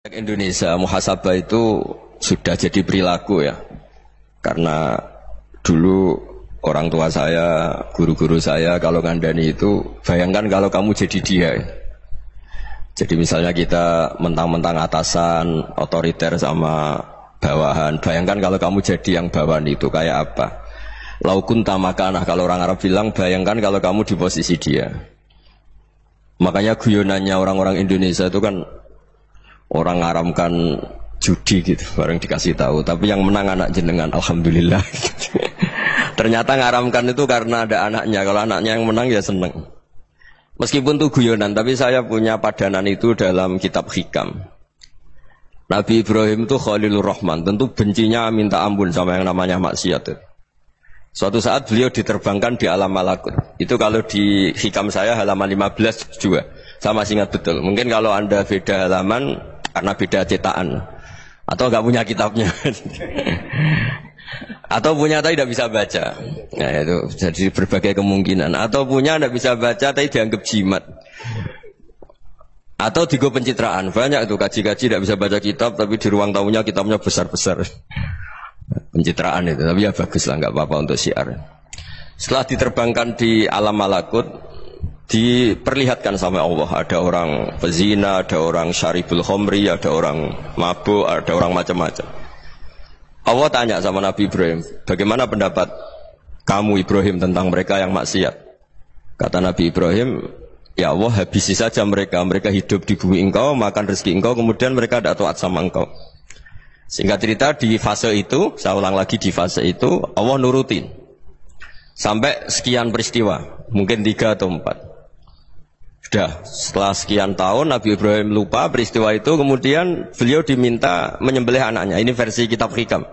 Indonesia muhasabah itu sudah jadi perilaku ya, karena dulu orang tua saya, guru-guru saya kalau ngandani itu bayangkan kalau kamu jadi dia ya. Jadi misalnya kita mentang-mentang atasan otoriter sama bawahan, bayangkan kalau kamu jadi yang bawahan itu kayak apa. Laukun tamakanah, kalau orang Arab bilang bayangkan kalau kamu di posisi dia. Makanya guyonannya orang-orang Indonesia itu kan orang ngaramkan judi gitu, bareng dikasih tahu. Tapi yang menang anak jenengan, alhamdulillah. Ternyata ngaramkan itu karena ada anaknya. Kalau anaknya yang menang ya seneng. Meskipun itu guyonan, tapi saya punya padanan itu dalam kitab Hikam. Nabi Ibrahim itu Khalilur Rahman, tentu bencinya minta ampun sama yang namanya maksiat. Suatu saat beliau diterbangkan di alam malakut. Itu kalau di Hikam saya halaman 15 juga. Saya masih ingat betul. Mungkin kalau Anda beda halaman karena beda cetakan, atau nggak punya kitabnya, atau punya tapi tidak bisa baca. Nah itu jadi berbagai kemungkinan. Atau punya tidak bisa baca tapi dianggap jimat, atau digo pencitraan. Banyak itu kaji-kaji tidak bisa baca kitab tapi di ruang tamunya kitabnya besar-besar. Pencitraan itu, tapi ya bagus lah, nggak apa-apa untuk syiar. Setelah diterbangkan di alam malakut, diperlihatkan sama Allah, ada orang pezina, ada orang syaribul khomri, ada orang mabuk, ada orang macam-macam. Allah tanya sama Nabi Ibrahim, bagaimana pendapat kamu Ibrahim tentang mereka yang maksiat? Kata Nabi Ibrahim, ya Allah habisi saja mereka, mereka hidup di bumi engkau, makan rezeki engkau, kemudian mereka tidak taat sama engkau. Singkat cerita di fase itu, saya ulang lagi di fase itu, Allah nurutin sampai sekian peristiwa, mungkin 3 atau 4. Sudah, setelah sekian tahun Nabi Ibrahim lupa peristiwa itu, kemudian beliau diminta menyembelih anaknya. Ini versi kitab Hikam.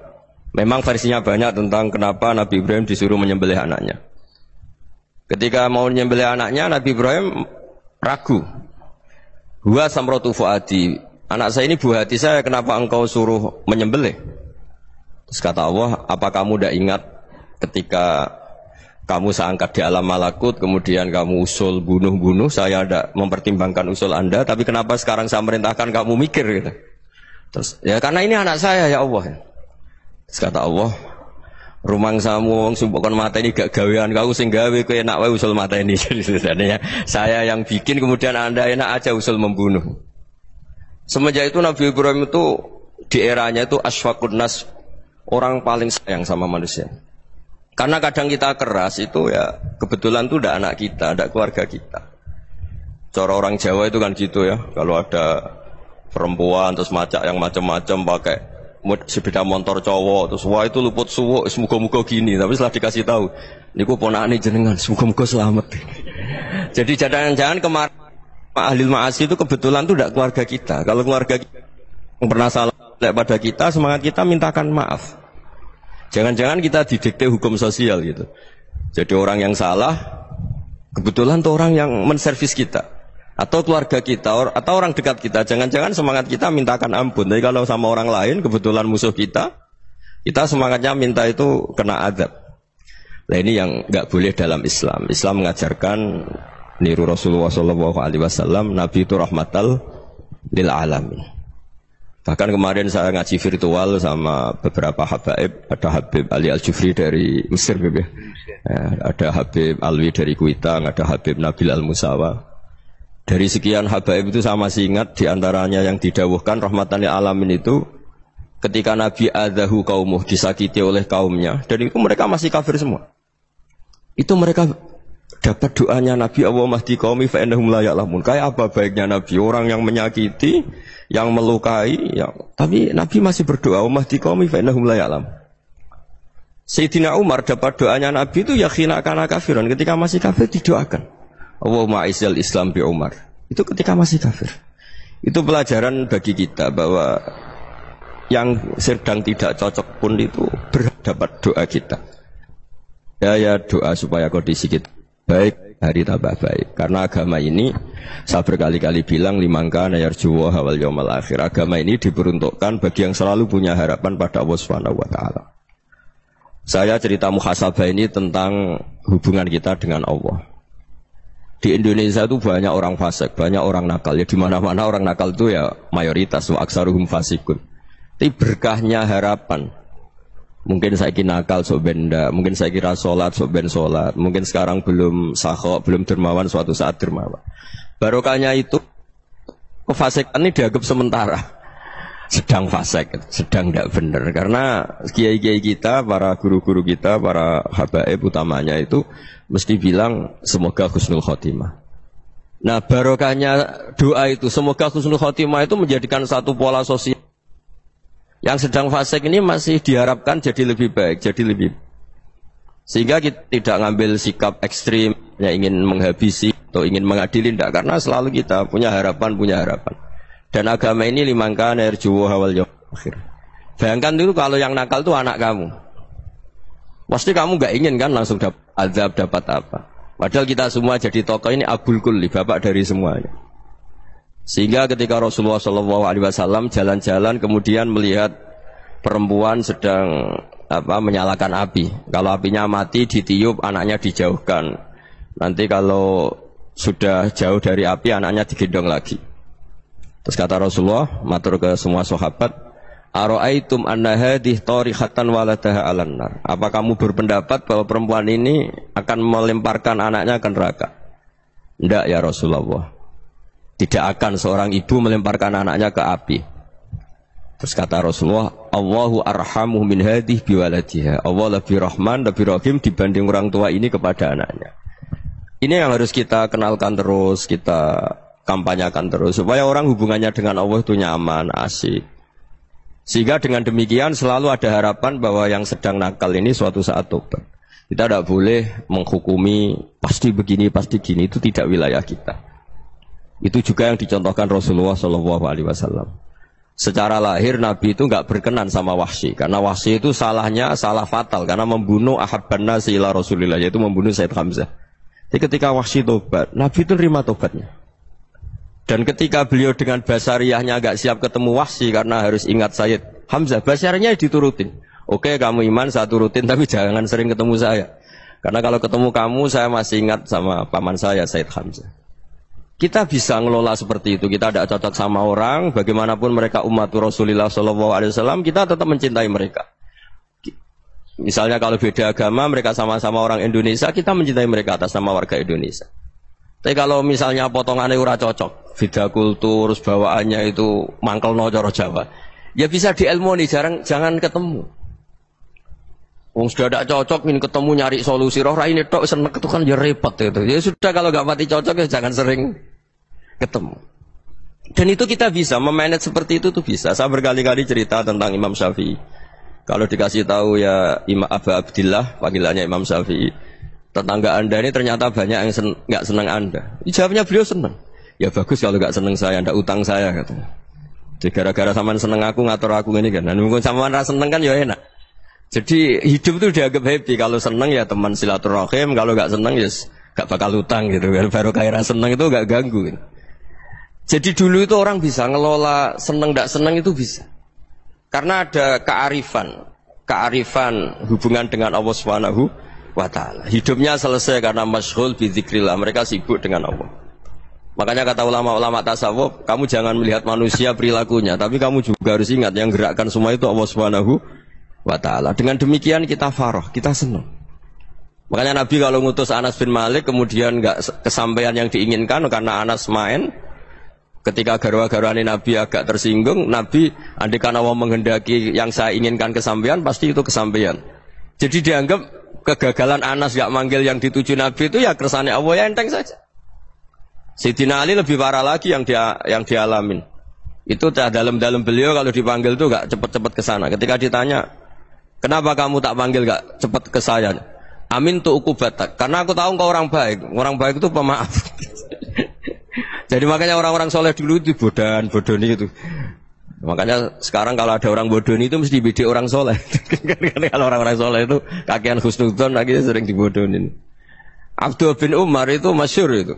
Memang versinya banyak tentang kenapa Nabi Ibrahim disuruh menyembelih anaknya. Ketika mau menyembelih anaknya, Nabi Ibrahim ragu. Huwa samratu fuadi, anak saya ini buah hati saya, kenapa engkau suruh menyembelih? Terus kata Allah, apa kamu tidak ingat ketika kamu saya angkat di alam malakut, kemudian kamu usul bunuh-bunuh, saya ada mempertimbangkan usul Anda, tapi kenapa sekarang saya merintahkan kamu mikir gitu. Terus, ya karena ini anak saya ya Allah. Terus kata Allah, rumang samu wong sumpukon mata ini gak gawean kau sing gawe kowe enak wae usul mata ini. Jadi sebenarnya saya yang bikin, kemudian Anda enak aja usul membunuh. Semenjak itu Nabi Ibrahim itu di eranya itu asfaqun nas, orang paling sayang sama manusia. Karena kadang kita keras itu ya kebetulan itu tidak anak kita, tidak keluarga kita. Cara orang Jawa itu kan gitu ya. Kalau ada perempuan terus macak yang macam-macam pakai sepeda motor cowok, terus wah itu luput suwuk, semoga-moga gini. Tapi setelah dikasih tahu, niku ponakane jenengan, semoga-moga selamat. Jadi jangan-jangan kemarin ahli ma'asi itu kebetulan itu tidak keluarga kita. Kalau keluarga kita yang pernah salah pada kita, semangat kita mintakan maaf. Jangan-jangan kita didikte hukum sosial gitu. Jadi orang yang salah kebetulan tuh orang yang menservis kita, atau keluarga kita, atau orang dekat kita. Jangan-jangan semangat kita mintakan ampun. Tapi kalau sama orang lain kebetulan musuh kita semangatnya minta itu kena azab. Nah ini yang nggak boleh dalam Islam. Islam mengajarkan niru Rasulullah SAW, Nabi itu rahmatal lil alamin. Bahkan kemarin saya ngaji virtual sama beberapa habaib, ada Habib Ali Al-Jufri dari Mesir, ya. Ada Habib Alwi dari Kuitang, ada Habib Nabil Al-Musawa. Dari sekian habaib itu saya masih ingat diantaranya yang didawuhkan rahmatan lil alamin itu ketika Nabi adahu kaumuh, disakiti oleh kaumnya, dan itu mereka masih kafir semua. Itu mereka dapat doanya Nabi, Allah mahdi qaumi fa innahum la ya'lamun. Kayak apa baiknya Nabi, orang yang menyakiti, yang melukai, tapi Nabi masih berdoa, Allah mahdi qaumi fa innahum la ya'lamun. Sayyidina Umar dapat doanya Nabi itu ya khina kana kafiran, ketika masih kafir didoakan. Allahumma aizzal Islam bi Umar. Itu ketika masih kafir. Itu pelajaran bagi kita bahwa yang sedang tidak cocok pun itu berdapat doa kita. Ya doa supaya kondisi kita baik, hari tambah baik. Karena agama ini, saya berkali-kali bilang, limangka nayarjuwa hawal yawmal akhir. Agama ini diperuntukkan bagi yang selalu punya harapan pada Allah Subhanahu wa Ta'ala. Saya cerita muhasabah ini tentang hubungan kita dengan Allah. Di Indonesia itu banyak orang fasik, banyak orang nakal. Ya di mana-mana orang nakal itu ya mayoritas, wa aksaruhum fasikun. Tapi berkahnya harapan. Mungkin saya kira nakal sok benda, mungkin saya kira sholat sok ben sholat, mungkin sekarang belum sakho, belum dermawan, suatu saat dermawan. Barokahnya itu kefasikan ini dianggap sementara, sedang fasik, sedang tidak benar. Karena kiai-kiai kita, para guru-guru kita, para habaib utamanya itu mesti bilang semoga husnul khotimah. Nah barokahnya doa itu semoga husnul khotimah itu menjadikan satu pola sosial. Yang sedang fasik ini masih diharapkan jadi lebih baik, jadi lebih. Sehingga kita tidak ngambil sikap ekstrim, ya ingin menghabisi atau ingin mengadili, tidak. Karena selalu kita punya harapan. Dan agama ini limangkan erjuwo hawal yaum akhir. Bayangkan dulu kalau yang nakal itu anak kamu. Pasti kamu nggak ingin kan langsung dapat azab, dapat apa. Padahal kita semua jadi tokoh ini abul kulli, bapak dari semuanya. Sehingga ketika Rasulullah SAW jalan-jalan kemudian melihat perempuan sedang menyalakan api. Kalau apinya mati ditiup, anaknya dijauhkan. Nanti kalau sudah jauh dari api, anaknya digendong lagi. Terus kata Rasulullah, matur ke semua sahabat, Aro'aitum anna hadih tarihatan waladaha alan nar. Apa kamu berpendapat bahwa perempuan ini akan melemparkan anaknya ke neraka? Tidak ya Rasulullah. Tidak akan seorang ibu melemparkan anaknya ke api. Terus kata Rasulullah, Allahu arhamuh min hadih biwaladiha. Allah lebih rahman, lebih rahim dibanding orang tua ini kepada anaknya. Ini yang harus kita kenalkan terus, kita kampanyakan terus, supaya orang hubungannya dengan Allah itu nyaman, asik. Sehingga dengan demikian selalu ada harapan bahwa yang sedang nakal ini suatu saat tobat. Kita tidak boleh menghukumi pasti begini, pasti gini, itu tidak wilayah kita. Itu juga yang dicontohkan Rasulullah SAW. Secara lahir Nabi itu nggak berkenan sama Wahsy, karena Wahsy itu salahnya salah fatal karena membunuh ahabban nasi ila Rasulillah, yaitu membunuh Sayyid Hamzah. Jadi ketika Wahsy tobat, Nabi itu terima tobatnya. Dan ketika beliau dengan basariyahnya agak siap ketemu Wahsy karena harus ingat Sayyid Hamzah, basariyahnya diturutin. Oke, kamu iman saya turutin, tapi jangan sering ketemu saya. Karena kalau ketemu kamu saya masih ingat sama paman saya Sayyid Hamzah. Kita bisa ngelola seperti itu. Kita tidak cocok sama orang, bagaimanapun mereka umat Rasulullah SAW, kita tetap mencintai mereka. Misalnya kalau beda agama, mereka sama-sama orang Indonesia, kita mencintai mereka atas nama warga Indonesia. Tapi kalau misalnya potongannya ora cocok, beda kultur, bawaannya itu mangkel no coro Jawa, ya bisa diilmoni, jangan ketemu. Wong sudah tidak cocok, ingin ketemu nyari solusi. Roh ini tok seneng itu kan ya repot itu. Ya sudah kalau nggak mati cocok ya jangan sering ketemu. Dan itu kita bisa memanage seperti itu tuh bisa. Saya berkali-kali cerita tentang Imam Syafi'i. Kalau dikasih tahu ya Imam Abu Abdillah, panggilannya Imam Syafi'i, tetangga anda ini ternyata banyak yang nggak senang anda. Jawabnya beliau senang. Ya bagus kalau nggak senang saya, ndak utang saya katanya. Jadi gara-gara saman seneng aku ngatur aku ini kan. Dan mungkin saman rasa seneng kan ya enak. Jadi hidup itu dianggap happy. Kalau seneng ya teman silaturahim, kalau nggak seneng ya nggak bakal utang gitu. Baru kayak seneng itu nggak ganggu. Gitu. Jadi dulu itu orang bisa ngelola seneng nggak seneng itu bisa. Karena ada kearifan hubungan dengan Allah Subhanahu wa Ta'ala. Hidupnya selesai karena masyghul bi dzikrillah. Mereka sibuk dengan Allah. Makanya kata ulama-ulama tasawuf, kamu jangan melihat manusia perilakunya, tapi kamu juga harus ingat yang gerakkan semua itu Allah Subhanahu wa Ta'ala. Dengan demikian kita farah, kita senang. Makanya Nabi kalau ngutus Anas bin Malik kemudian nggak kesampaian yang diinginkan karena Anas main, ketika garwa-garwani Nabi agak tersinggung, Nabi andikan Allah menghendaki yang saya inginkan kesampaian, pasti itu kesampaian. Jadi dianggap kegagalan Anas nggak manggil yang dituju Nabi itu ya kersane Allah, ya enteng saja. Sayyidina Ali lebih parah lagi yang dialamin. Itu dalam beliau kalau dipanggil itu nggak cepet-cepet ke sana. Ketika ditanya, kenapa kamu tak panggil gak cepat ke saya? Amin tu ukubatak. Karena aku tahu engkau orang baik. Orang baik itu pemaaf. Jadi makanya orang-orang soleh dulu itu bodoni itu. Makanya sekarang kalau ada orang bodoni itu mesti bidik orang soleh. Kalau orang-orang soleh itu kakean husnudzon lagi sering dibodonin. Abdul bin Umar itu masyhur itu.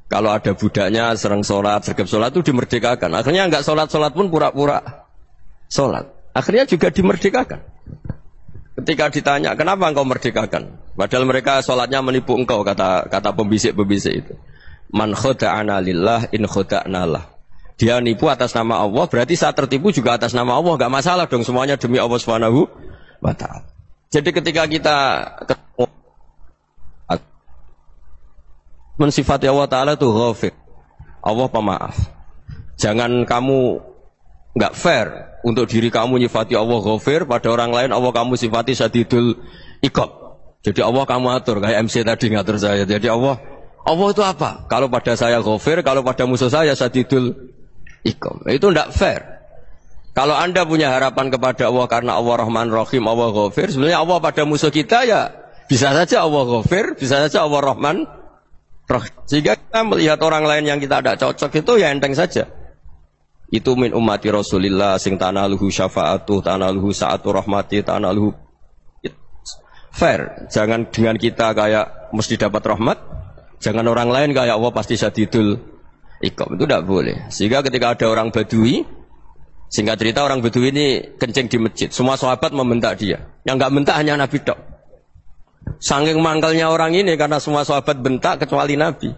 Kalau ada budaknya sering sholat, sergap sholat itu dimerdekakan. Akhirnya enggak sholat pun pura-pura sholat. Akhirnya juga dimerdekakan. ketika ditanya, kenapa engkau merdekakan? Padahal mereka sholatnya menipu engkau, kata pembisik-pembisik itu. Man khoda'ana lillah in khoda'na lah. Dia nipu atas nama Allah, berarti saat tertipu juga atas nama Allah. Gak masalah dong, semuanya demi Allah Subhanahu wa ta'ala. Jadi ketika kita ketemu mensifati Allah Ta'ala itu ghafir, Allah pemaaf. Jangan kamu gak fair untuk diri kamu nyifati Allah ghafir, pada orang lain Allah kamu sifati syadidul iqab. Jadi Allah kamu atur, kayak MC tadi ngatur saya. Jadi Allah itu apa? Kalau pada saya ghafir, kalau pada musuh saya syadidul iqab. Itu tidak fair. Kalau Anda punya harapan kepada Allah karena Allah Rahman Rahim, Allah ghafir, sebenarnya Allah pada musuh kita ya bisa saja Allah ghafir, bisa saja Allah Rahman Rahim. Sehingga kita melihat orang lain yang kita tidak cocok itu ya enteng saja. Itu min ummati Rasulillah sing tanaluhu syafa'atuh, tanaluhu sa'atu rahmati, tanaluhu fair. Jangan dengan kita kayak mesti dapat rahmat, jangan orang lain kayak Allah pasti syadidul iqab. Itu tidak boleh. Sehingga ketika ada orang Badui, singkat cerita orang Badui ini kencing di masjid, semua sahabat membentak dia. Yang enggak bentak hanya Nabi tok. Saking mangkelnya orang ini karena semua sahabat bentak kecuali Nabi.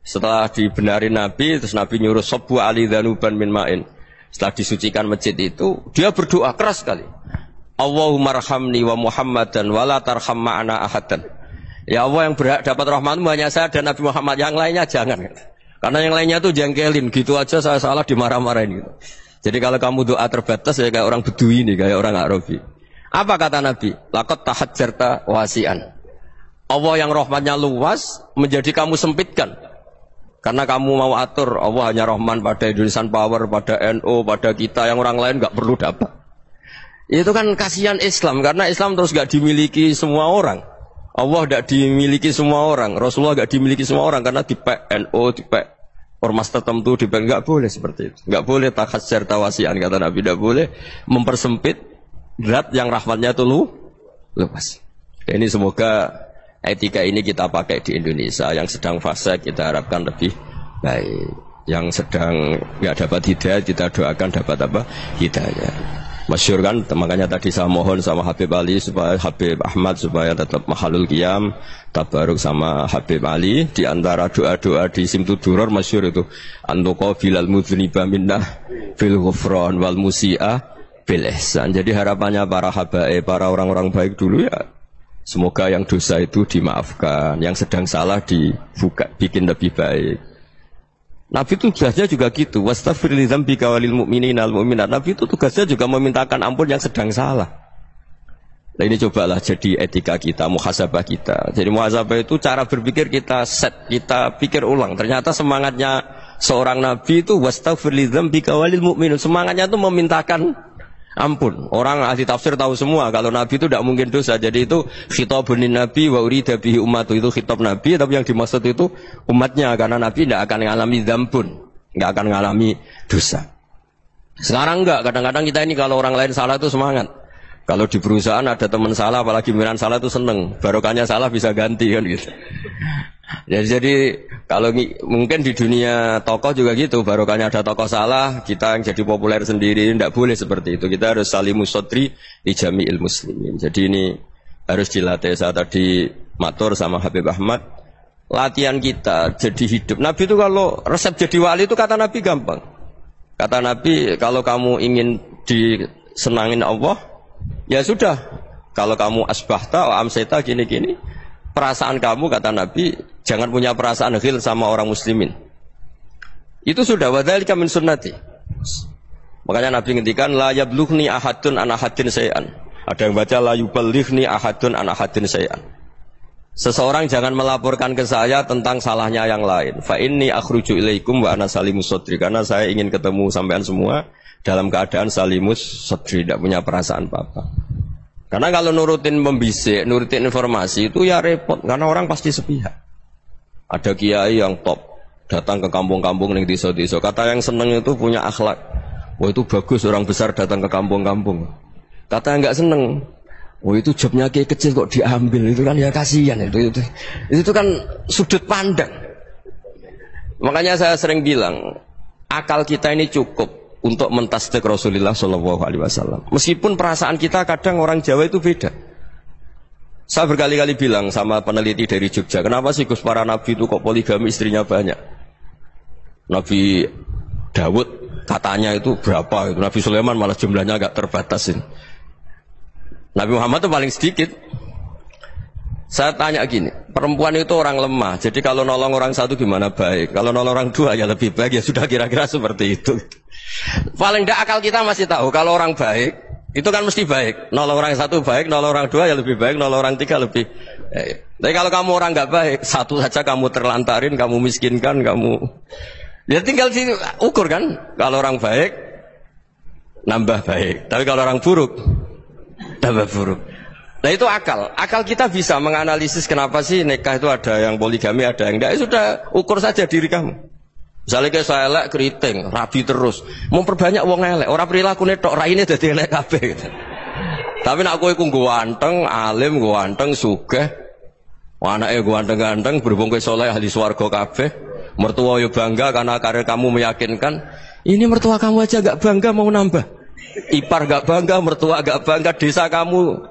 Setelah dibenarin Nabi, terus Nabi nyuruh sabbu ali dhanuban min ma'in. Setelah disucikan masjid itu, dia berdoa keras sekali. Allahumma arhamni wa Muhammadan wa la tarham ma'ana ahadan. Ya Allah, yang berhak dapat rahmatmu hanya saya dan Nabi Muhammad, yang lainnya jangan. Karena yang lainnya tuh jengkelin, gitu aja saya salah dimarah-marahin gitu. Jadi kalau kamu doa terbatas ya kayak orang Bedui ini, kayak orang Arabi. Apa kata Nabi? Laqad tahajjarta wasi'an. Allah yang rahmatnya luas menjadi kamu sempitkan. Karena kamu mau atur Allah hanya Rahman pada Indonesian Power, pada NU, pada kita, yang orang lain nggak perlu dapat. Itu kan kasihan Islam, karena Islam terus nggak dimiliki semua orang. Allah nggak dimiliki semua orang, Rasulullah nggak dimiliki semua orang, karena di NU, di ormas tertentu, di nggak boleh seperti itu. Nggak boleh takhasir tawasian, kata Nabi, nggak boleh mempersempit zat yang rahmatnya itu luas. Ini semoga etika ini kita pakai di Indonesia. Yang sedang fase kita harapkan lebih baik. Yang sedang nggak dapat hidayah kita doakan dapat apa? Hidayah. Masyhur kan, makanya tadi saya mohon sama Habib Ali supaya Habib Ahmad supaya tetap mahalul qiyam, tabaruk sama Habib Ali. Di antara doa-doa di Simtuduror masyhur itu antuqa bilal mudhniba minnah fil ghufran wal musi'ah bil ihsan. Jadi harapannya para habaib, para orang-orang baik dulu ya, semoga yang dosa itu dimaafkan, yang sedang salah dibuka, bikin lebih baik. Nabi itu tugasnya juga gitu. Wastaghfir li dzambika walil mu'minina wal mu'minat. Nabi itu tugasnya juga memintakan ampun yang sedang salah. Nah ini cobalah jadi etika kita, muhasabah kita. Jadi muhasabah itu cara berpikir kita set, kita pikir ulang. Ternyata semangatnya seorang nabi itu wastaghfir li dzambika walil mu'minun. Semangatnya itu memintakan ampun. Orang ahli tafsir tahu semua kalau Nabi itu tidak mungkin dosa. Jadi itu khitabun Nabi wa urida bihi ummatu, itu khitab Nabi, tapi yang dimaksud itu umatnya, karena Nabi tidak akan mengalami dzambun, tidak akan mengalami dosa. Sekarang enggak, kadang-kadang kita ini kalau orang lain salah itu semangat. Kalau di perusahaan ada teman salah, apalagi pimpinan salah itu seneng. Barokahnya salah bisa ganti kan gitu. Jadi kalau mungkin di dunia tokoh juga gitu, barokahnya ada tokoh salah, kita yang jadi populer sendiri, tidak boleh seperti itu. Kita harus salimus sodri di jami'il muslimin. Jadi ini harus dilatih. Saya tadi matur sama Habib Ahmad, latihan kita jadi hidup. Nabi itu kalau resep jadi wali itu kata Nabi gampang. Kata Nabi, kalau kamu ingin disenangin Allah, ya sudah. Kalau kamu asbahta wa amseta gini-gini, perasaan kamu, kata Nabi, jangan punya perasaan ghil sama orang muslimin. Itu sudah wadzalika min sunnati. Makanya Nabi ngendikan la yablughni ahadun an ahadin syai'an. Ada yang baca la yuballighni ahadun an ahadin syai'an. Seseorang jangan melaporkan ke saya tentang salahnya yang lain. Fa inni akhruju ilaikum wa ana salimus sadri, karena saya ingin ketemu sampean semua dalam keadaan salimus sadri, tidak punya perasaan apa-apa. Karena kalau nurutin membisik, nurutin informasi itu ya repot, karena orang pasti sepihak. Ada kiai yang top, datang ke kampung-kampung ning desa-desa. Kata yang seneng itu punya akhlak. Wah itu bagus orang besar datang ke kampung-kampung. Kata yang enggak seneng, wah itu jobnya kiai kecil kok diambil, itu kan ya kasihan itu kan sudut pandang. Makanya saya sering bilang, akal kita ini cukup untuk mentasdik Rasulullah SAW. Meskipun perasaan kita kadang orang Jawa itu beda. Saya berkali-kali bilang sama peneliti dari Jogja, kenapa sih Gus para nabi itu kok poligami istrinya banyak? Nabi Dawud katanya itu berapa? Nabi Sulaiman malah jumlahnya agak terbatas ini. Nabi Muhammad itu paling sedikit. Saya tanya gini, perempuan itu orang lemah, jadi kalau nolong orang satu gimana baik? Kalau nolong orang dua ya lebih baik, ya sudah kira-kira seperti itu. Paling tidak akal kita masih tahu, kalau orang baik, itu kan mesti baik. Nolong orang satu baik, nolong orang dua ya lebih baik, nolong orang tiga lebih baik. Tapi kalau kamu orang nggak baik, satu saja kamu terlantarin, kamu miskinkan, kamu... Ya tinggal diukur kan, kalau orang baik, nambah baik. Tapi kalau orang buruk, tambah buruk. Nah itu akal. Akal kita bisa menganalisis kenapa sih nikah itu ada yang poligami, ada yang enggak. Ya sudah, ukur saja diri kamu. Misalnya kayak saya elek keriting, rabi terus. Memperbanyak wong elek, orang perilaku netok raine dadi elek kabeh gitu. Tapi nak kowe ku ganteng, alim, ganteng, sugih. Anake ganteng-ganteng, berhubung kowe saleh ahli swarga kabeh. Mertua yo bangga karena karir kamu meyakinkan. Ini mertua kamu aja gak bangga mau nambah. Ipar gak bangga, mertua gak bangga, desa kamu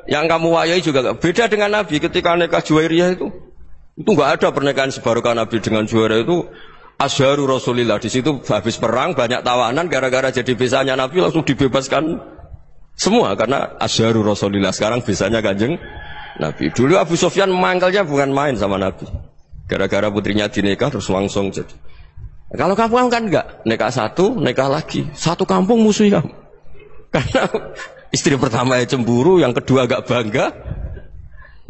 yang kamu wayai juga gak beda dengan Nabi ketika nikah Juwairiyah itu nggak ada pernikahan sebarokah Nabi dengan Juwairiyah itu Azharu Rasulillah. Di situ habis perang banyak tawanan gara-gara jadi besanya Nabi langsung dibebaskan semua karena Azharu Rasulillah. Sekarang besanya Kanjeng Nabi. Dulu Abu Sufyan mangkalnya bukan main sama Nabi gara-gara putrinya dinikah terus langsung jadi. Kalau kamu kan enggak, nikah satu, nikah lagi, satu kampung musuh kamu. Karena istri pertama ya cemburu, yang kedua agak bangga.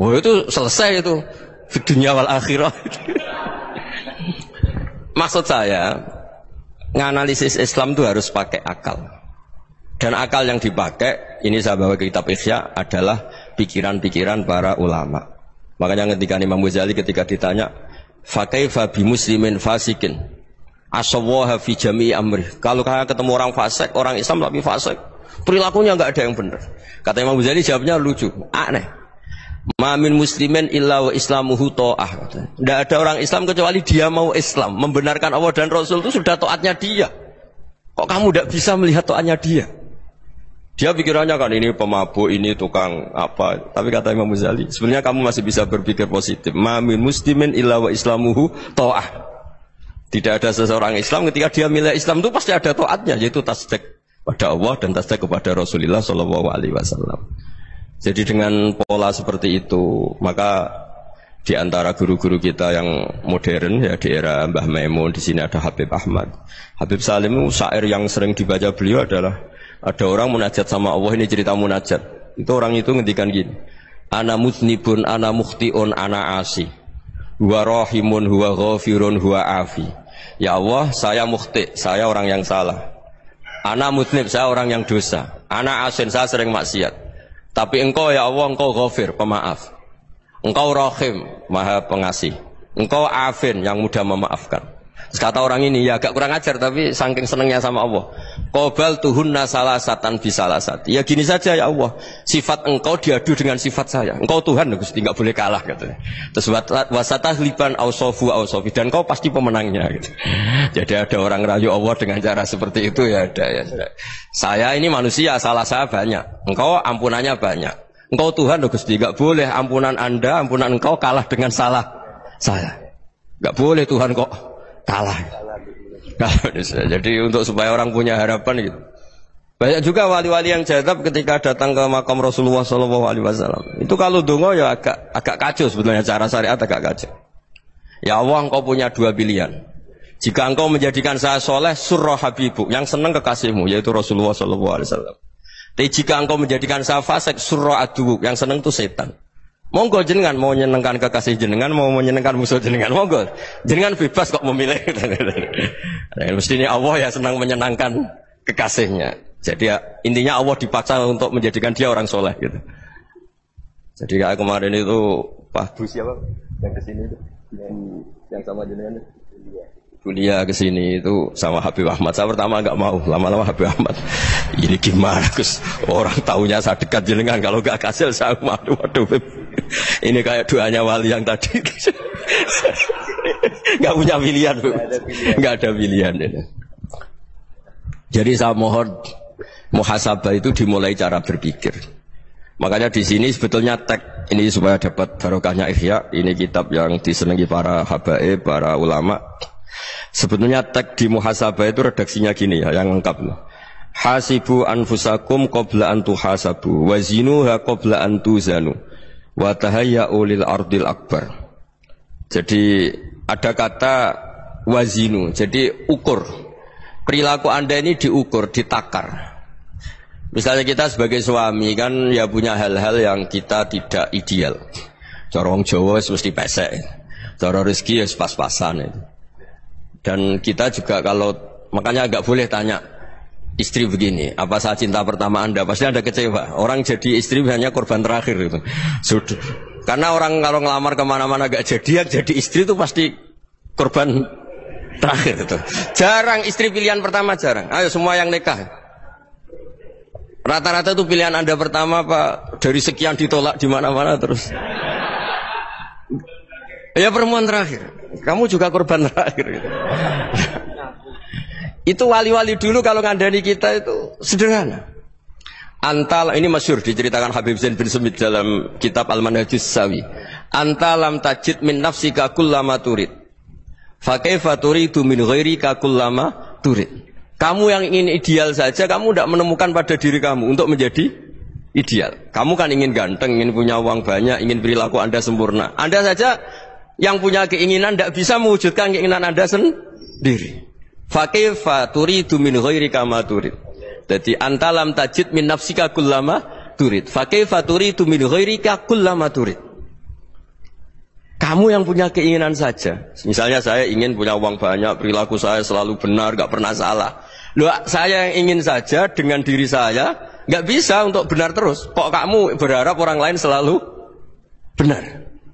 Wah itu selesai itu di dunia wal akhirah. Maksud saya, nganalisis Islam itu harus pakai akal. Dan akal yang dipakai, ini saya bawa ke kitab Ihya adalah pikiran-pikiran para ulama. Makanya ketika Imam Ghazali ketika ditanya, "Fakaifa bi muslimin fasikin?" Asawaha fi jami'i amri. Kalau kalian ketemu orang fasik, orang Islam tapi fasik, perilakunya enggak ada yang benar. Kata Imam Ghazali jawabnya lucu, aneh. Ma min muslimin illa wa islamuhu ta'ah. Enggak ada orang Islam kecuali dia mau Islam, membenarkan Allah dan Rasul itu sudah taatnya dia. Kok kamu enggak bisa melihat taatnya dia? Dia pikirannya kan ini pemabuk, ini tukang apa. Tapi kata Imam Ghazali, sebenarnya kamu masih bisa berpikir positif. Ma min muslimin illa wa islamuhu ta'ah. Tidak ada seseorang Islam ketika dia milih Islam itu pasti ada taatnya, yaitu tasdik pada Allah dan tasdik kepada Rasulullah Shallallahu Alaihi Wasallam. Jadi dengan pola seperti itu, maka di antara guru-guru kita yang modern ya di era Mbah Maimun, di sini ada Habib Ahmad, Habib Salim, syair yang sering dibaca beliau adalah ada orang munajat sama Allah, ini cerita munajat. Itu orang itu ngendikan gini, ana muznibun, ana mukhtiun, ana asi. Huwa rahimun, huwa ghafirun, huwa afi. Ya Allah, saya mukhti, saya orang yang salah. Ana mudnib, saya orang yang dosa. Ana asin, saya sering maksiat. Tapi engkau ya Allah, engkau ghafir, pemaaf. Engkau rahim, maha pengasih. Engkau afin, yang mudah memaafkan. Terus kata orang ini, ya agak kurang ajar, tapi saking senengnya sama Allah. Qobal tuhunna salasatan bisalasati. Ya gini saja ya Allah, sifat engkau diadu dengan sifat saya. Engkau Tuhan, Gusti, enggak boleh kalah katanya. Terus wasatahliban ausofu ausofi, dan engkau pasti pemenangnya gitu. Jadi ada orang rayu Allah dengan cara seperti itu ya ada ya. Saya ini manusia, salah saya banyak. Engkau ampunannya banyak. Engkau Tuhan, Gusti, enggak boleh ampunan Anda, ampunan engkau kalah dengan salah saya. Enggak boleh Tuhan kok kalah. Jadi untuk supaya orang punya harapan gitu. Banyak juga wali-wali yang jadab ketika datang ke makam Rasulullah SAW. Itu kalau dongo ya agak kacau sebetulnya, cara syariat agak kacau. Ya Allah, engkau punya dua pilihan. Jika engkau menjadikan saya soleh, surah habibuk, yang senang kekasihmu, yaitu Rasulullah SAW. Tapi jika engkau menjadikan saya fasik, surah adubuk, yang senang itu setan. Monggo jenengan mau menyenangkan kekasih jenengan, mau menyenangkan musuh jenengan, monggo. Jenengan bebas kok memilih. Mestinya Allah ya senang menyenangkan kekasihnya. Jadi ya, intinya Allah dipaksa untuk menjadikan dia orang soleh gitu. Jadi kayak kemarin itu Pak Bu siapa yang kesini itu, yang sama jenengan itu. Kuliah ke sini itu sama Habib Ahmad. Saya pertama enggak mau, lama-lama Habib Ahmad. Ini gimana Gus? Orang taunya saya dekat jenengan, kalau enggak kasih saya waduh. Ini kayak doanya wali yang tadi. Enggak punya pilihan, Bu. Enggak ada pilihan ini. Jadi saya mohon muhasabah itu dimulai cara berpikir. Makanya di sini sebetulnya tag ini supaya dapat barokahnya Ihya. Ini kitab yang disenangi para habaib, para ulama. Sebetulnya tag di muhasabah itu redaksinya gini ya, yang lengkap. Hasibu anfusakum qabla an tuhasabu wa zinuha qabla an tuzanu wa tahayya'u lil ardil akbar. Jadi ada kata wazinu, jadi ukur. Perilaku Anda ini diukur, ditakar. Misalnya kita sebagai suami kan ya punya hal-hal yang kita tidak ideal. Cara wong Jawa mesti pesek. Cara rezeki ya pas-pasan. Dan kita juga kalau makanya enggak boleh tanya istri begini, apa saat cinta pertama Anda? Pasti Anda kecewa. Orang jadi istri hanya korban terakhir gitu. Sudah. Karena orang kalau ngelamar kemana-mana enggak jadi istri itu pasti korban terakhir itu. Jarang istri pilihan pertama, jarang. Ayo semua yang nikah. Rata-rata itu pilihan Anda pertama Pak, dari sekian ditolak di mana-mana terus. Ya perempuan terakhir. Kamu juga korban terakhir gitu. Itu wali-wali dulu kalau ngandani kita itu sederhana. Antal ini masyhur diceritakan Habib Zain bin Sumit dalam kitab Al-Manhajus Sawi. Antalam tajid min nafsika kullama turid. Fa kaifa turidu min ghairika kullama turid. Kamu yang ingin ideal saja, kamu tidak menemukan pada diri kamu untuk menjadi ideal. Kamu kan ingin ganteng, ingin punya uang banyak, ingin perilaku Anda sempurna. Anda saja yang punya keinginan tidak bisa mewujudkan keinginan Anda sendiri. Fakaifa turidu min ghairika ma turid. Jadi antalam tajid min nafsika kullama turid. Fakaifa turidu min ghairika kullama turid. Kamu yang punya keinginan saja. Misalnya saya ingin punya uang banyak, perilaku saya selalu benar, gak pernah salah. Loh, saya yang ingin saja dengan diri saya, gak bisa untuk benar terus. Kok kamu berharap orang lain selalu benar?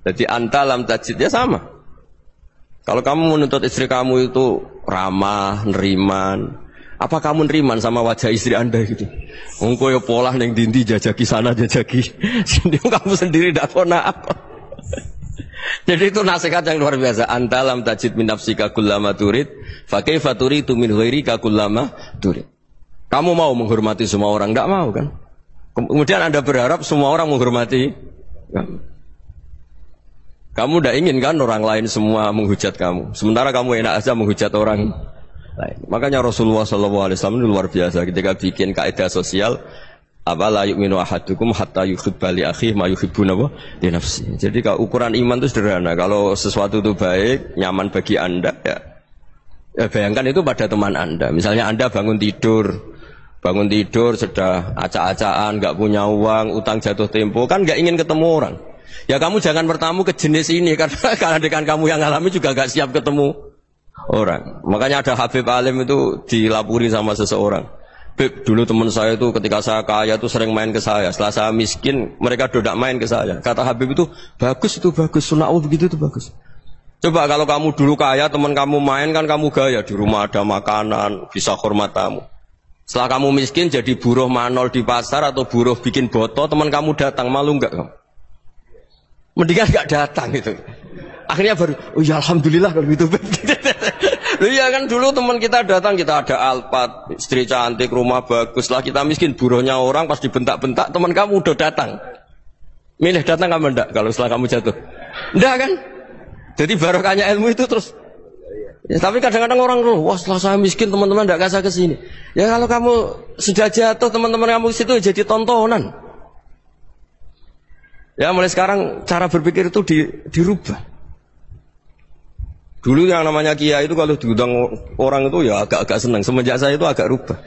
Jadi anta lam tajid ya sama. Kalau kamu menuntut istri kamu itu ramah, neriman, apa kamu neriman sama wajah istri Anda gitu? Engko ya pola neng dindi jajaki sana jajaki sini kamu sendiri ndak pernah apa. Jadi itu nasihat yang luar biasa. Antalam tajid min nafsika kullama turid, fa kaifa turidu min ghairika kullama turid. Kamu mau menghormati semua orang, enggak mau kan? Kemudian Anda berharap semua orang menghormati kamu. Kamu enggak ingin kan orang lain semua menghujat kamu. Sementara kamu enak aja menghujat orang lain. Makanya Rasulullah SAW luar biasa ketika bikin kaidah sosial. Apa la yu'minu ahadukum hatta yuhibba li akhihi ma yuhibbu li nafsi. Jadi kalau ukuran iman itu sederhana. Kalau sesuatu itu baik, nyaman bagi Anda ya bayangkan itu pada teman Anda. Misalnya Anda bangun tidur sudah acak-acakan, enggak punya uang, utang jatuh tempo, kan enggak ingin ketemu orang. Ya kamu jangan bertamu ke jenis ini karena dengan kamu yang alami juga enggak siap ketemu orang. Makanya ada Habib Alim itu dilapuri sama seseorang. Beb, dulu teman saya itu ketika saya kaya itu sering main ke saya. Setelah saya miskin, mereka tidak main ke saya. Kata Habib itu bagus, sunnah begitu itu bagus. Coba kalau kamu dulu kaya, teman kamu main kan kamu gaya. Di rumah ada makanan, bisa hormat tamu. Setelah kamu miskin jadi buruh manol di pasar atau buruh bikin boto, teman kamu datang, malu enggak kamu? Mendingan enggak datang gitu. Akhirnya baru, oh ya alhamdulillah kalau gitu. Iya kan dulu teman kita datang, kita ada Alphard, istri cantik, rumah bagus. Lah kita miskin, buruhnya orang pas dibentak-bentak, teman kamu udah datang. Milih datang kamu enggak kalau setelah kamu jatuh? Enggak kan? Jadi barokahnya ilmu itu terus. Ya, tapi kadang-kadang orang wah setelah saya miskin teman-teman enggak kasih ke sini. Ya kalau kamu sudah jatuh, teman-teman kamu di situ jadi tontonan. Ya mulai sekarang cara berpikir itu dirubah. Dulu yang namanya kiai itu kalau diundang orang itu ya agak-agak senang. Semenjak saya itu agak rubah.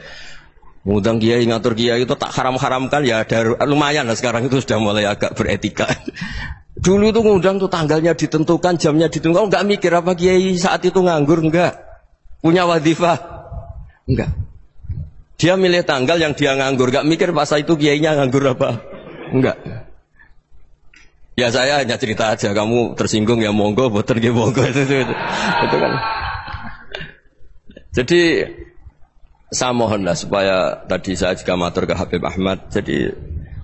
Mengundang kiai, ngatur kiai itu tak haram-haramkan ya ada lumayan lah sekarang itu sudah mulai agak beretika. Dulu itu ngundang tuh tanggalnya ditentukan, jamnya ditentukan. Enggak mikir apa kiai saat itu nganggur, enggak. Punya wadifah, enggak. Dia milih tanggal yang dia nganggur, enggak mikir pas itu kiainya nganggur apa, enggak. Ya saya hanya cerita aja, kamu tersinggung ya monggo, boten nggih monggo itu kan. Jadi saya mohonlah supaya tadi saya juga matur ke Habib Ahmad. Jadi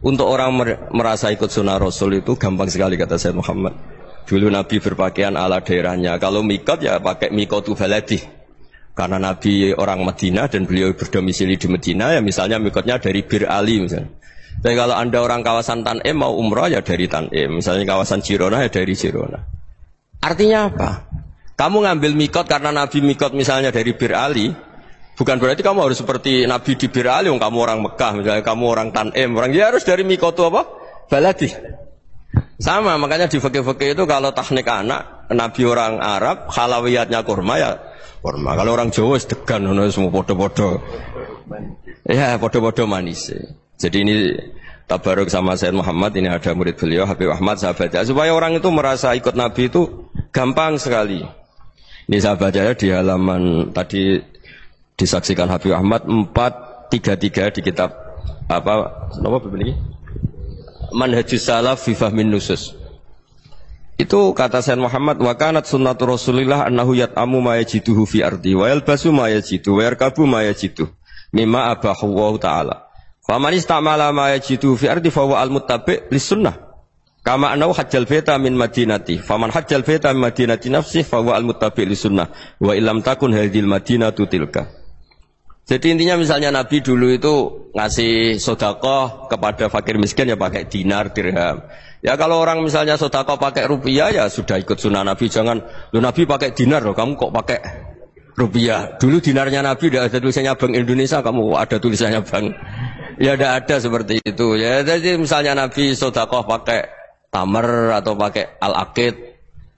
untuk orang merasa ikut sunnah Rasul itu gampang sekali kata Sayyid Muhammad. Dulu Nabi berpakaian ala daerahnya. Kalau mikot ya pakai mikotu baladi. Karena Nabi orang Madinah dan beliau berdomisili di Madinah ya misalnya mikotnya dari Bir Ali misalnya. Tapi kalau Anda orang kawasan Tanim mau umrah ya dari Tanim. Misalnya kawasan Jirona ya dari Jirona. Artinya apa? Kamu ngambil mikot karena Nabi mikot misalnya dari Bir Ali, bukan berarti kamu harus seperti Nabi di Bir Ali, kamu orang Mekah, misalnya kamu orang Tanim, orang dia harus dari mikot itu apa? Baladi. Sama, makanya di fikih-fikih itu kalau teknik anak, Nabi orang Arab, halawiyatnya kurma ya kurma. Kalau orang Jawa sedegan, semua podo-podo. Ya, podo-podo manis. Jadi ini tabaruk sama Sayyid Muhammad, ini ada murid beliau, Habib Ahmad, sahabatnya. Supaya orang itu merasa ikut Nabi itu gampang sekali. Ini sahabatnya di halaman tadi disaksikan Habib Ahmad 433 di kitab apa begini? Manhajus Salaf fi Fahmin Nusus. Itu kata Sayyid Muhammad, wa kanat sunnatu Rasulillah annahu yat'amu ma yajiduhu fi ardi wa yalbasu ma yajidu wa yarkabu ma yajidu mimma abahu Allah Ta'ala. Faman istamala ma yajidu fi ardi fa huwa al-muttabi' lis-sunnah. Kama annahu hajjal baita min madinati. Faman hajjal baita min madinati nafsi fa huwa al-muttabi' lis-sunnah. Wa illam takun hadhil madinatu tilka. Jadi intinya misalnya Nabi dulu itu ngasih sedekah kepada fakir miskin ya pakai dinar, dirham. Ya kalau orang misalnya sedekah pakai rupiah ya sudah ikut sunnah Nabi. Jangan, lu Nabi pakai dinar loh, kamu kok pakai rupiah. Dulu dinarnya Nabi udah ada tulisannya Bank Indonesia, kamu ada tulisannya Bank. Ya tidak ada seperti itu. Ya jadi misalnya Nabi sedekah pakai tamar atau pakai al-aqid,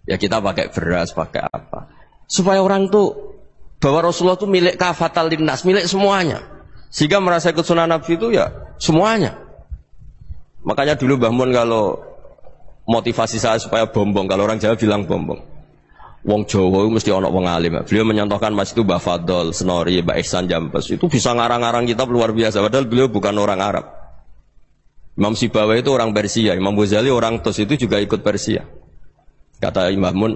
ya kita pakai beras, pakai apa. Supaya orang tuh bahwa Rasulullah itu milik kafatal linnas, milik semuanya. Sehingga merasa ikut sunnah Nabi itu ya semuanya. Makanya dulu Mbah Mun kalau motivasi saya supaya bombong, kalau orang Jawa bilang bombong. Wong Jawa mesti ono wong alim. Beliau menyontohkan Mas itu Mbah Fadol, Senori, Mbah Ihsan Jambes. Itu bisa ngarang-ngarang kitab luar biasa. Padahal beliau bukan orang Arab. Imam Sibawa itu orang Persia, Imam Ghazali orang Tos itu juga ikut Persia. Kata Imam Mun,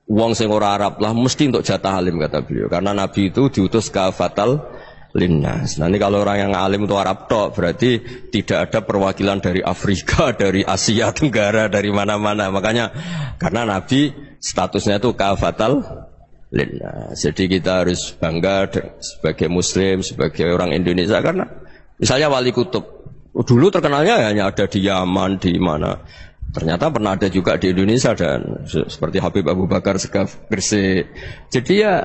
wong sing ora Arab lah mesti untuk jatah alim kata beliau. Karena Nabi itu diutus kafatal linnas. Nanti kalau orang yang alim itu Arab tok, berarti tidak ada perwakilan dari Afrika, dari Asia Tenggara, dari mana-mana. Makanya karena Nabi statusnya itu kafatal linnas. Jadi kita harus bangga sebagai Muslim, sebagai orang Indonesia karena misalnya Wali Kutub dulu terkenalnya hanya ada di Yaman, di mana. Ternyata pernah ada juga di Indonesia dan seperti Habib Abu Bakar Segaf Gresik. Jadi ya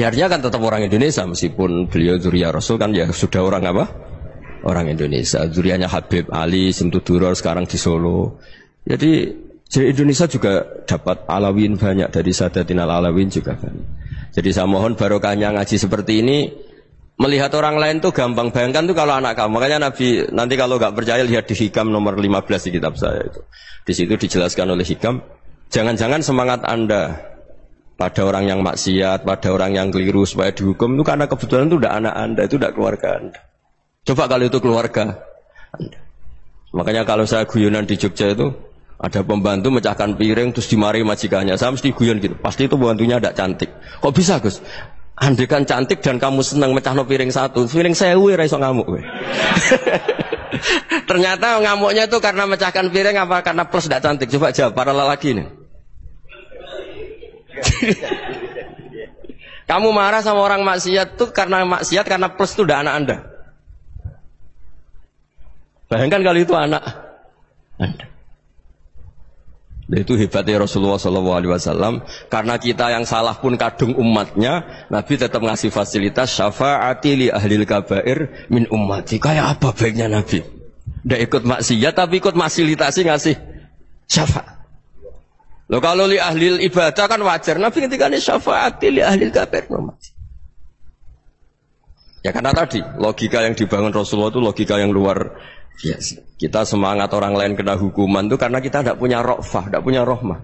artinya kan tetap orang Indonesia meskipun beliau zuriyah Rasul kan ya sudah orang apa? Orang Indonesia. Zuriyahnya Habib Ali Simtuduror sekarang di Solo. Jadi Indonesia juga dapat alawin banyak dari Sadatin al-Alawin juga banyak. Jadi saya mohon barokahnya ngaji seperti ini. Melihat orang lain tuh gampang, bayangkan tuh kalau anak kamu. Makanya Nabi nanti kalau nggak percaya lihat di Hikam nomor 15 di kitab saya itu. Di situ dijelaskan oleh Hikam, jangan-jangan semangat Anda pada orang yang maksiat, pada orang yang keliru supaya dihukum itu karena kebetulan itu udah anak Anda, itu udah keluarga Anda. Coba kalau itu keluarga Anda. Makanya kalau saya guyonan di Jogja itu ada pembantu mecahkan piring terus dimarahi majikannya, saya mesti guyon gitu. Pasti itu pembantunya tidak cantik. Kok bisa Gus? Andai kan cantik dan kamu senang mecahno piring satu, piring 1000 ora iso ngamuk kowe. Ternyata ngamuknya itu karena mecahkan piring apa karena plus tidak cantik? Coba jawab para lelaki nih. Kamu marah sama orang maksiat tuh karena maksiat karena plus itu udah anak Anda. Bayangkan kalau itu anak Anda. Itu hebatnya Rasulullah SAW. Karena kita yang salah pun kadung umatnya, Nabi tetap ngasih fasilitas syafaati li ahlil kabair min ummati. Kayak apa baiknya Nabi? Tidak ikut maksiat tapi ikut fasilitasi ngasih syafaat. Loh kalau li ahlil ibadah kan wajar. Nabi ketika ini syafaati li ahlil kabair min ummati. Ya karena tadi logika yang dibangun Rasulullah itu logika yang luar biasa. Kita semangat orang lain kena hukuman itu karena kita tidak punya ra'fah, tidak punya rahmah.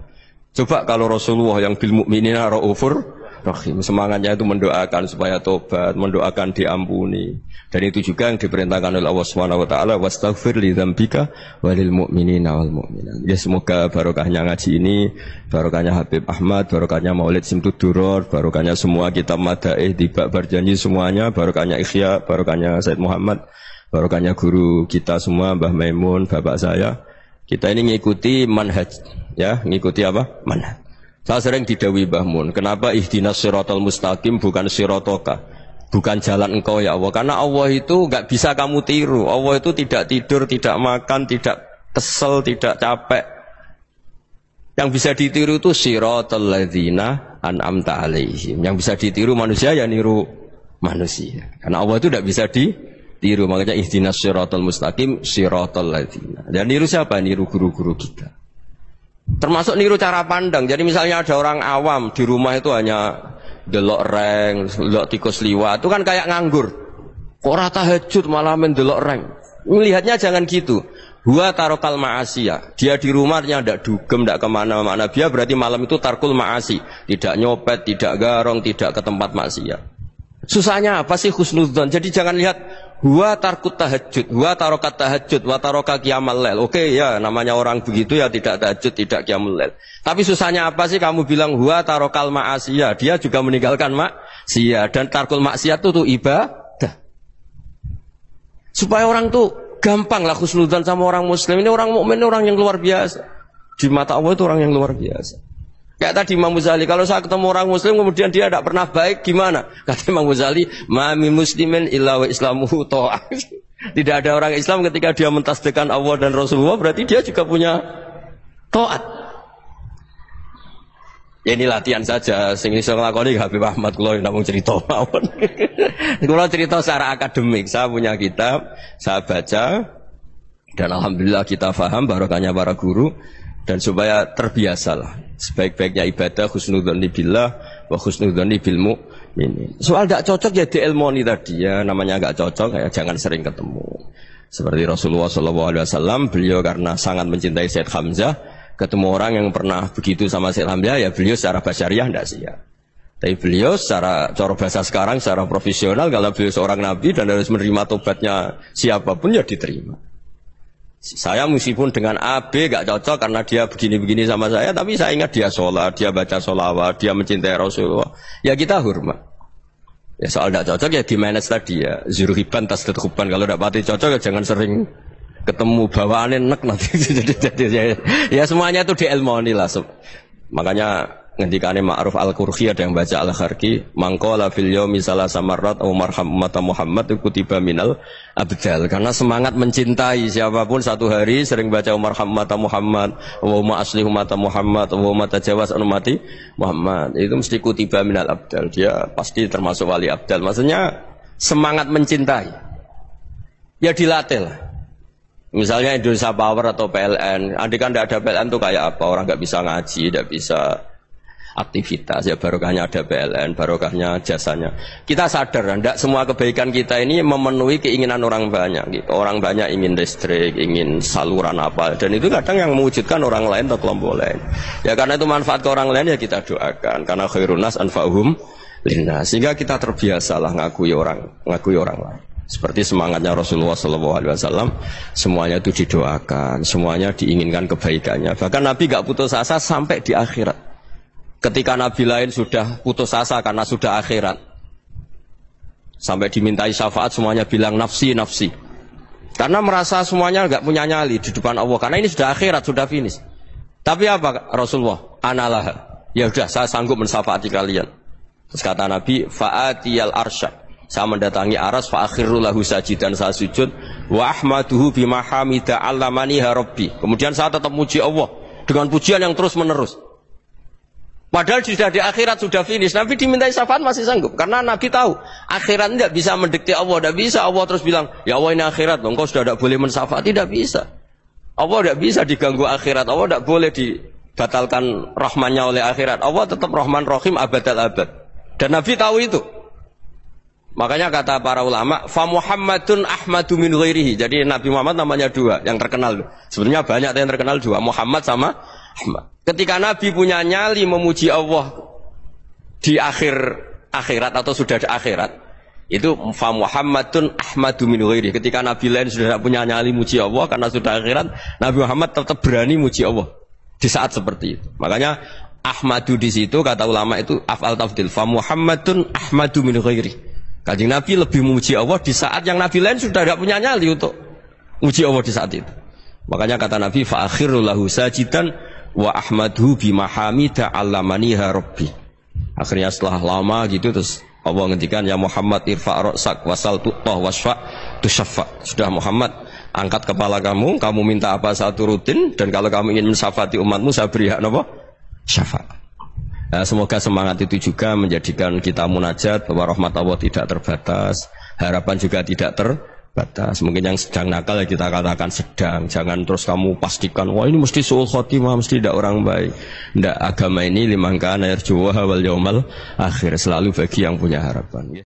Coba kalau Rasulullah yang bil mu'minina ra'ufur rahim, semangatnya itu mendoakan supaya tobat, mendoakan diampuni. Dan itu juga yang diperintahkan oleh Allah Subhanahu wa taala, wastaghfir li dzambika walil mu'minina wal mu'minat. Ya semoga barokahnya ngaji ini, barokahnya Habib Ahmad, barokahnya Maulid Simtuduror, barokahnya semua kitab Madaih, Tiba Berjanji semuanya, barokahnya Ikhya, barokahnya Said Muhammad, barokahnya guru kita semua, Mbah Maimun, bapak saya. Kita ini ngikuti manhaj, ya, ngikuti apa? Manhaj. Saya sering didawi Mbah Mun, kenapa ihdinas siratal mustaqim bukan siratoka? bukan jalan engkau ya Allah. Karena Allah itu enggak bisa kamu tiru. Allah itu tidak tidur, tidak makan, tidak kesel, tidak capek. Yang bisa ditiru itu siratal ladzina an'amta alaihim. Yang bisa ditiru manusia ya niru manusia. Karena Allah itu tidak bisa ditiru. Makanya ihdinas siratal mustaqim siratal ladzina. Dan niru siapa? Niru guru-guru kita. Termasuk niru cara pandang. Jadi misalnya ada orang awam di rumah itu hanya delok reng, delok tikus liwat, itu kan kayak nganggur. Kok ora tahajud malah mendelok reng. Melihatnya jangan gitu. Huwa tarokal ma'asiyah. Dia di rumahnya tidak dugem, tidak kemana-mana. Dia berarti malam itu tarkul ma'asi. Tidak nyopet, tidak garong, tidak ke tempat maksiat. Susahnya apa sih husnudzon? Jadi jangan lihat huwa tarkut tahajud, huwa tarokat tahajud, wa taroka qiyamul lail. Oke ya, namanya orang begitu ya tidak tahajud, tidak qiyamul lail. Tapi susahnya apa sih kamu bilang huwa tarokal ma'asiyah? Dia juga meninggalkan maksiat, dan tarkul maksiat itu tuh ibadah. Supaya orang tuh gampang lah husnudzon sama orang muslim. Ini orang mukmin, orang yang luar biasa. Di mata Allah itu orang yang luar biasa. Kayak tadi Imam Ghazali, kalau saya ketemu orang muslim kemudian dia tidak pernah baik, gimana? Kata Imam Ghazali, mami muslimin illa wa islamuhu ta'ah. Tidak ada orang Islam ketika dia mentasbihkan Allah dan Rasulullah, berarti dia juga punya taat. Ya ini latihan saja, sing iso nglakoni Habib Ahmad kula namung cerita mawon. Kula cerita secara akademik, saya punya kitab, saya baca dan alhamdulillah kita paham barokahnya para guru dan supaya terbiasalah. Sebaik-baiknya ibadah husnudzon billah wa husnudzon bil mu'minin. Soal tidak cocok ya diilmoni tadi ya, namanya enggak cocok ya jangan sering ketemu. Seperti Rasulullah SAW, beliau karena sangat mencintai Sayyid Hamzah, ketemu orang yang pernah begitu sama Sayyid Hamzah ya beliau secara basyariah tidak siap. Tapi beliau secara cara bahasa sekarang secara profesional, kalau beliau seorang nabi dan harus menerima tobatnya siapapun ya diterima. Saya meskipun dengan A, B gak cocok karena dia begini-begini sama saya, tapi saya ingat dia sholat, dia baca sholawat, dia mencintai Rasulullah. Ya kita hormat. Ya soal gak cocok ya di manage tadi ya. Zuruhiban tasdadhuban. Kalau gak pati cocok ya jangan sering ketemu bawaannya nek nanti. Ya semuanya itu diilmoni lah. Makanya ngendikane Ma'ruf Al-Qurhi ada yang baca Al-Kharqi, mangqala fil yaumi salasa marrat aw marham ummata Muhammad kutiba minal abdal. Karena semangat mencintai siapapun satu hari sering baca marham ummata Muhammad, wa ma asli ummata Muhammad, wa ma tajawaz an ummati Muhammad. Itu mesti kutiba minal abdal. Dia pasti termasuk wali abdal. Maksudnya semangat mencintai. Ya dilatih lah. Misalnya Indonesia Power atau PLN, andai kan tidak ada PLN tuh kayak apa? Orang nggak bisa ngaji, tidak bisa aktivitas, ya barokahnya ada PLN, barokahnya jasanya. Kita sadar, tidak semua kebaikan kita ini memenuhi keinginan orang banyak. Orang banyak ingin listrik, ingin saluran apa, dan itu kadang yang mewujudkan orang lain atau kelompok lain. Ya karena itu manfaat ke orang lain ya kita doakan. Karena khairun nas anfa'uhum linnas. Sehingga kita terbiasalah ngakui orang lain. Seperti semangatnya Rasulullah SAW, semuanya itu didoakan, semuanya diinginkan kebaikannya. Bahkan Nabi gak putus asa sampai di akhirat. Ketika Nabi lain sudah putus asa karena sudah akhirat, sampai dimintai syafaat semuanya bilang nafsi, nafsi. Karena merasa semuanya enggak punya nyali di depan Allah. Karena ini sudah akhirat, sudah finish. Tapi apa Rasulullah? Analah. Ya sudah, saya sanggup mensyafaati kalian. Terus kata Nabi, fa'atiyal arsya. Saya mendatangi aras, fa'akhiru lahu sajidan, saya sujud. Wa ahmaduhu bimahamida allamaniha rabbi. Kemudian saya tetap muji Allah dengan pujian yang terus menerus. Padahal sudah di akhirat, sudah finish. Nabi dimintai syafaat masih sanggup. Karena Nabi tahu, akhirat tidak bisa mendikte Allah. Tidak bisa Allah terus bilang, ya Allah ini akhirat, engkau sudah tidak boleh mensyafaat. Tidak bisa. Allah tidak bisa diganggu akhirat. Allah tidak boleh dibatalkan rahmannya oleh akhirat. Allah tetap rahman rahim abadal abad. Dan Nabi tahu itu. Makanya kata para ulama, fa Muhammadun ahmadu min ghairihi. Jadi Nabi Muhammad namanya dua, yang terkenal. Sebenarnya banyak yang terkenal dua, Muhammad sama Ahmad. Ketika Nabi punya nyali memuji Allah di akhirat atau sudah di akhirat, itu fa Muhammadun ahmadu min ghairihi. Ketika Nabi lain sudah tidak punya nyali muji Allah karena sudah akhirat, Nabi Muhammad tetap berani muji Allah di saat seperti itu. Makanya Ahmadu di situ kata ulama itu af'al tafdil, fa Muhammadun ahmadu min ghairihi. Kanjeng Nabi lebih memuji Allah di saat yang Nabi lain sudah tidak punya nyali untuk muji Allah di saat itu. Makanya kata Nabi fa akhiru lahu sajidan wa ahmadhu bimahamida allamaniha rabbi. Akhirnya setelah lama gitu terus Allah ngendikan ya Muhammad irfa' ra'sak wasal tu'tah wasfa' tusyaffa. Sudah Muhammad, angkat kepala kamu minta apa saya turutin, dan kalau kamu ingin mensyafaati umatmu saya beri hak apa? Syafaat. Nah, semoga semangat itu juga menjadikan kita munajat bahwa rahmat Allah tidak terbatas, harapan juga tidak terbatas. Mungkin yang sedang nakal ya kita katakan sedang, jangan terus kamu pastikan wah ini mesti suul khotimah, mesti tidak orang baik. Tidak, agama ini liman kana yarjuha wal yaumal akhir, selalu bagi yang punya harapan.